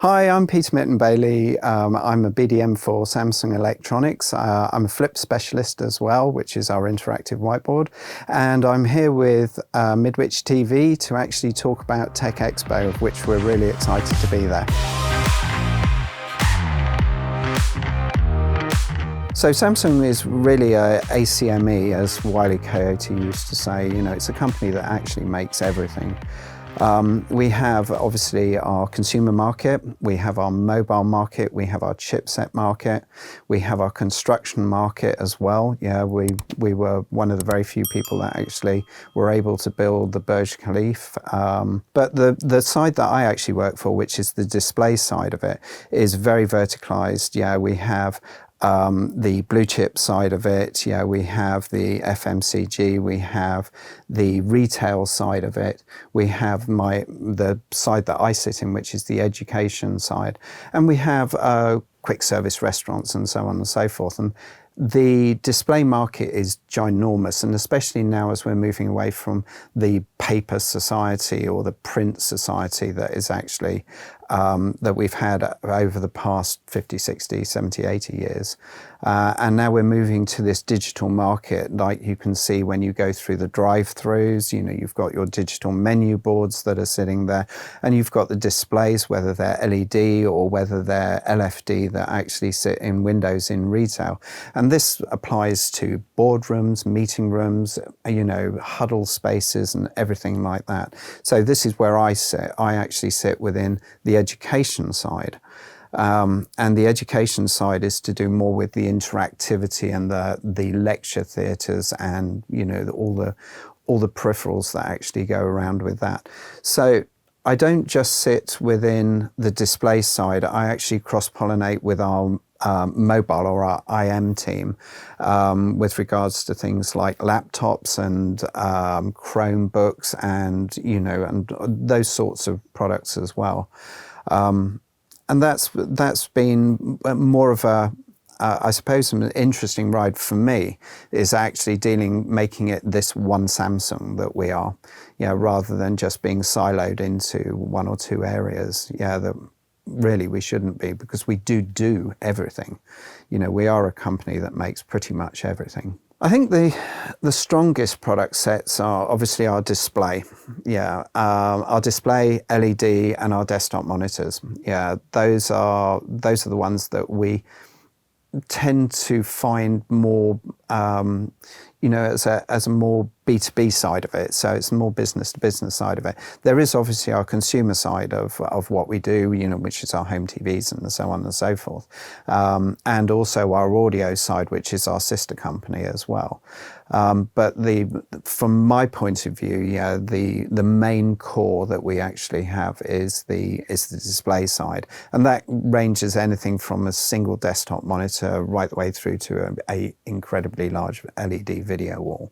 Hi, I'm Peter Mytton-Bayley. I'm a BDM for Samsung Electronics. I'm a flip specialist as well, which is our interactive whiteboard. And I'm here with Midwich TV to actually talk about Tech Expo, of which we're really excited to be there. So Samsung is really a ACME, as Wile E. Coyote used to say. You know, it's a company that actually makes everything. We have obviously our consumer market, we have our mobile market, we have our chipset market, we have our construction market as well. Yeah, we were one of the very few people that actually were able to build the Burj Khalifa. But the side that I actually work for, which is the display side of it, is very verticalized. Yeah, we have the blue chip side of it, yeah, we have the FMCG, we have the retail side of it, we have the side that I sit in, which is the education side, and we have quick service restaurants and so on and so forth. And the display market is ginormous, and especially now as we're moving away from the paper society or the print society that is actually that we've had over the past 50, 60, 70, 80 years. And now we're moving to this digital market, like you can see when you go through the drive-throughs. You know, you've got your digital menu boards that are sitting there, and you've got the displays, whether they're LED or whether they're LFD, that actually sit in windows in retail. And this applies to boardrooms, meeting rooms, you know, huddle spaces and everything like that. So this is where I sit. I actually sit within the education side. And the education side is to do more with the interactivity and the lecture theatres and, you know, all the peripherals that actually go around with that. So I don't just sit within the display side. I actually cross-pollinate with our mobile or our IM team with regards to things like laptops and Chromebooks and, you know, and those sorts of products as well. And that's been more of a, I suppose, an interesting ride for me, is actually making it this one Samsung that we are, you know, rather than just being siloed into one or two areas. Yeah, that really we shouldn't be, because we do everything. You know, we are a company that makes pretty much everything. I think the strongest product sets are obviously our display. Yeah, our display, LED, and our desktop monitors. Yeah, those are the ones that we tend to find more, you know, as a more B2B side of it. So it's more business to business side of it. There is obviously our consumer side of what we do, you know, which is our home TVs and so on and so forth. And also our audio side, which is our sister company as well. But from my point of view, yeah, the main core that we actually have is the display side, and that ranges anything from a single desktop monitor right the way through to a incredibly large LED video wall.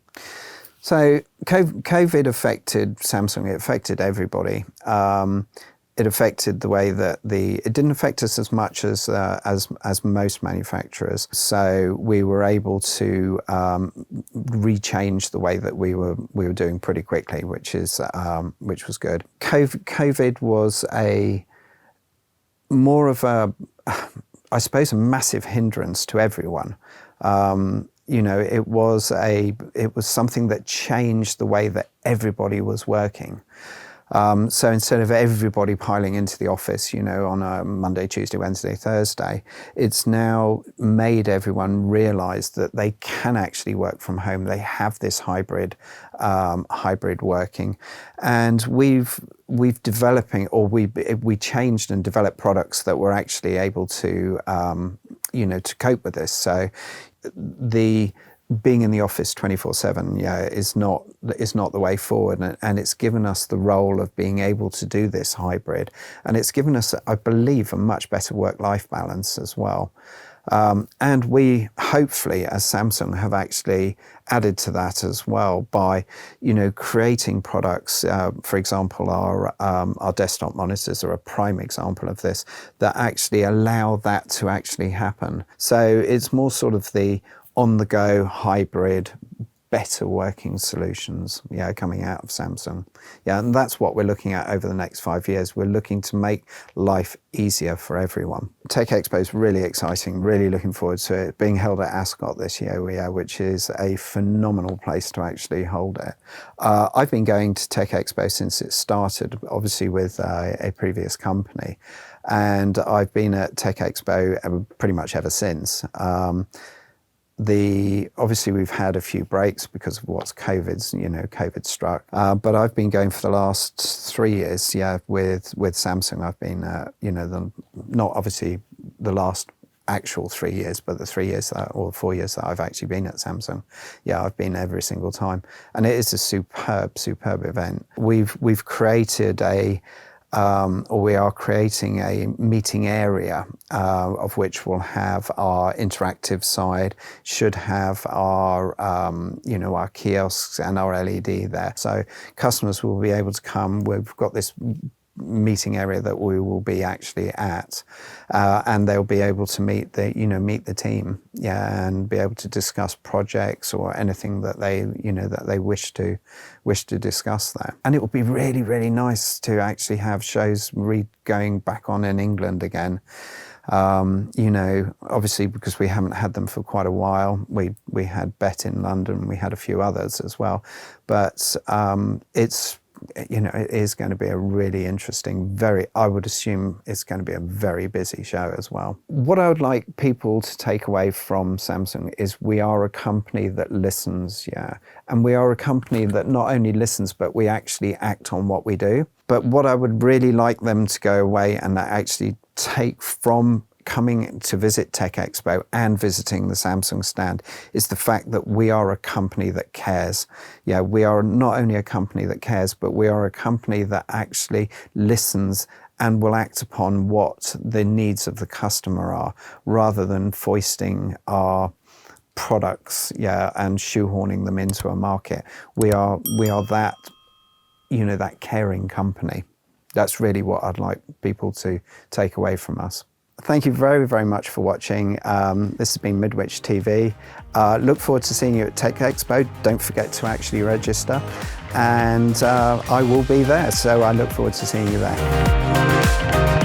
So COVID affected Samsung. It affected everybody. It affected the way that it didn't affect us as much as most manufacturers. So we were able to rechange the way that we were doing pretty quickly, which was good. COVID was more of a, I suppose, a massive hindrance to everyone. You know, it was something that changed the way that everybody was working. So instead of everybody piling into the office, you know, on a Monday, Tuesday, Wednesday, Thursday, it's now made everyone realize that they can actually work from home. They have this hybrid working, and we changed and developed products that were actually able to, you know, to cope with this. So being in the office 24/7, yeah, is not the way forward, and it's given us the role of being able to do this hybrid, and it's given us, I believe, a much better work-life balance as well. And we hopefully, as Samsung, have actually added to that as well by, you know, creating products. For example, our desktop monitors are a prime example of this, that actually allow that to actually happen. So it's more sort of the on-the-go hybrid better working solutions, coming out of Samsung. And that's what we're looking at over the next 5 years. We're looking to make life easier for everyone. Tech Expo is really exciting, really looking forward to it. Being held at Ascot this year, which is a phenomenal place to actually hold it. I've been going to Tech Expo since it started, obviously with a previous company. And I've been at Tech Expo pretty much ever since. Obviously we've had a few breaks because of what's COVID struck. But I've been going for the last 3 years, with Samsung. I've been, not obviously the last actual 3 years, but the 3 years or 4 years that I've actually been at Samsung. I've been every single time. And it is a superb event. We've created we are creating a meeting area of which will have our interactive side, should have our our kiosks and our LED there. So customers will be able to come. We've got this meeting area that we will be actually at, and they'll be able to meet the team, and be able to discuss projects or anything that they wish to discuss there. And it will be really, really nice to actually have shows going back on in England again. Obviously because we haven't had them for quite a while. We had Bet in London, we had a few others as well, but it is going to be a really interesting, I would assume it's going to be a very busy show as well. What I would like people to take away from Samsung is we are a company that listens, and we are a company that not only listens, but we actually act on what we do. But what I would really like them to go away and actually take from coming to visit Tech Expo and visiting the Samsung stand is the fact that we are a company that cares. We are not only a company that cares, but we are a company that actually listens and will act upon what the needs of the customer are, rather than foisting our products, and shoehorning them into a market. We are that, that caring company. That's really what I'd like people to take away from us. Thank you very, very much for watching. This has been Midwich TV. Look forward to seeing you at Tech Expo. Don't forget to actually register. And I will be there, so I look forward to seeing you there.